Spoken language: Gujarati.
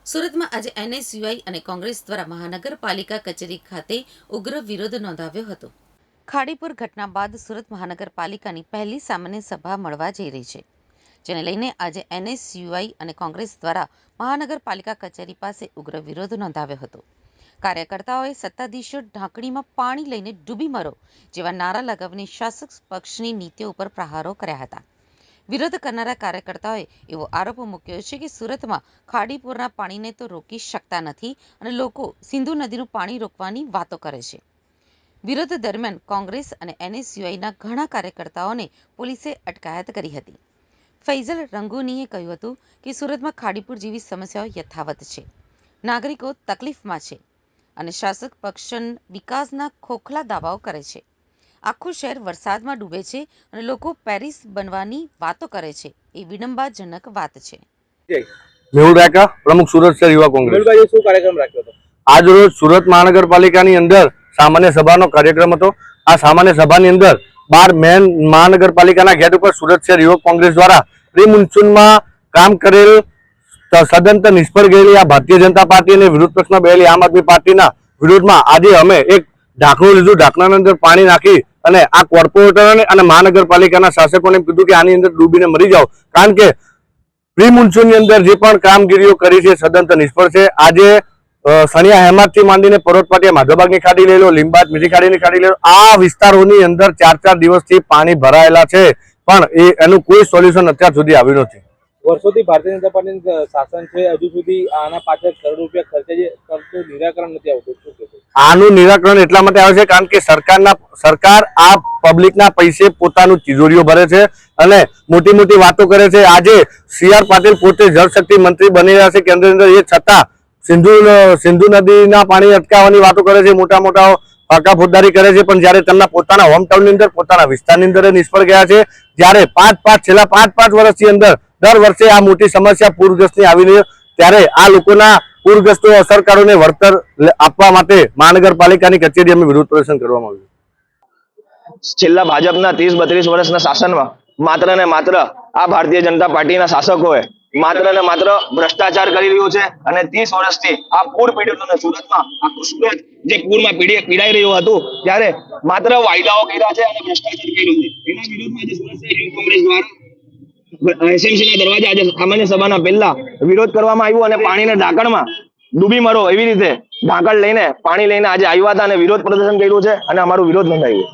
સુરતમાં આજે એનએસયુઆઈ અને કોંગ્રેસ દ્વારા મહાનગરપાલિકા કચેરી ખાતે ઉગ્ર વિરોધ નોંધાવ્યો હતો. ખાડીપુર ઘટના બાદ સુરત મહાનગરપાલિકાની પહેલી સામાન્ય સભા મળવા જઈ રહી છે, જેને લઈને આજે એનએસયુઆઈ અને કોંગ્રેસ દ્વારા મહાનગરપાલિકા કચેરી પાસે ઉગ્ર વિરોધ નોંધાવ્યો હતો. કાર્યકર્તાઓએ સત્તાધીશો ઢાંકણીમાં પાણી લઈને ડૂબી મરો જેવા નારા લગાવીને શાસક પક્ષની નીતિઓ ઉપર પ્રહારો કર્યા હતા. વિરોધ કરનારા કાર્યકર્તાઓએ એવો આરોપ મૂક્યો છે કે સુરતમાં ખાડીપુરના પાણીને તો રોકી શકતા નથી અને લોકો સિંધુ નદીનું પાણી રોકવાની વાતો કરે છે. વિરોધ દરમિયાન કોંગ્રેસ અને એનએસયુઆઈના ઘણા કાર્યકર્તાઓને પોલીસે અટકાયત કરી હતી. ફૈઝલ રંગૂનીએ કહ્યું હતું કે સુરતમાં ખાડીપુર જેવી સમસ્યાઓ યથાવત છે, નાગરિકો તકલીફમાં છે અને શાસક પક્ષ વિકાસના ખોખલા દાવાઓ કરે છે. આખું શહેર વરસાદમાં ડૂબે છે અને લોકો પેરિસ બનવાની વાતો કરે છે, એ વિડંબનાજનક વાત છે. મેહુલ રાકા, પ્રમુખ સુરત શહેર યુવા કોંગ્રેસ. શું કાર્યક્રમ રાખ્યો હતો? આજ રોજ સુરત મહાનગરપાલિકાની અંદર સામાન્ય સભાનો કાર્યક્રમ હતો. આ સામાન્ય સભાની અંદર 12 મેન મહાનગરપાલિકાના ગેટ ઉપર સુરત શહેર યુવક કોંગ્રેસ દ્વારા પ્રી મોન્સૂનમાં કામ કરેલ સદંતર નિષ્ફળ ગયેલી આ ભારતીય જનતા પાર્ટી અને વિરોધ પક્ષમાં બેઠેલી આમ આદમી પાર્ટીના વિરોધમાં આજે અમે એક ઢાંકણું લીધું. ઢાંકણાની અંદર પાણી નાખી અને આ કોર્પોરેટર અને મહાનગરપાલિકાના શાસકોને કીધું કે આની અંદર ડૂબીને મરી જાઓ, કારણ કે પ્રી મોન્સૂનની અંદર જે પણ કામગીરીઓ કરી છે સદંતર નિષ્ફળ છે. આજે સણિયા હેમાદથી માંડીને પરોટ પાટિયા માધવબાગની ખાડી લઈ લો, લીંબાદ મીઠી ખાડીની ખાડી લઈ લો, આ વિસ્તારોની અંદર 4 દિવસથી પાણી ભરાયેલા છે, પણ એનું કોઈ સોલ્યુશન અત્યાર સુધી આવ્યું નથી. વર્ષોથી ભારતીય જનતા પાર્ટીનું શાસન છે, હજુ સુધી આના પાછળ કરોડ રૂપિયા ખર્ચે છે, પરંતુ નિરાકરણ નથી આવતું. શું કહેશો? આનું નિરાકરણ એટલા માટે આવે છે કારણ કે સરકાર આ પબ્લિકના પૈસે પોતાનું તિજોરીઓ ભરે છે અને મોટી મોટી વાતો કરે છે. આજે CR પાટીલ પોતે જળશક્તિ મંત્રી બની રહ્યા છે કેન્દ્રની અંદર, એ છતાં સિંધુ નદીના પાણી અટકાવવાની વાતો કરે છે, મોટા મોટા પાકા ફોજદારી કરે છે, પણ જ્યારે તેમના પોતાના હોમટાઉનની અંદર પોતાના વિસ્તારની અંદર નિષ્ફળ ગયા છે. જ્યારે છેલ્લા પાંચ વર્ષની અંદર દર વર્ષે આ મોટી સમસ્યા પૂરગ્રસ્તની આવી રહી, ત્યારે આ લોકોના પૂરગ્રસ્તો અસરકારોને વળતર આપવા માટે મહાનગરપાલિકાની કચેરી અમે વિરોધ પ્રદર્શન કરવામાં આવ્યું. છેલ્લા ભાજપના 30-32 વર્ષના શાસનમાં માત્ર ને માત્ર આ ભારતીય જનતા પાર્ટીના શાસકોએ માત્ર ને માત્ર ભ્રષ્ટાચાર કરી રહ્યું છે અને 30 વર્ષથી આ પૂર પીડિતોને સુરતમાં આખું સુરત જે પૂરમાં પીડાઈ રહ્યું હતું ત્યારે માત્ર વાયદાઓ કર્યા છે અને ભ્રષ્ટાચાર કર્યું છે. એના વિરોધમાં આજે સુરત શહેર યુવક કોંગ્રેસ દ્વારા એસએમસી ના દરવાજા આજે સામાન્ય સભાના પહેલા વિરોધ કરવામાં આવ્યો અને પાણીના ઢાંકણમાં ડૂબી મરો એવી રીતે ઢાંકણ લઈને પાણી લઈને આજે આવ્યા હતા અને વિરોધ પ્રદર્શન કર્યું છે અને અમારું વિરોધ નોંધાયું.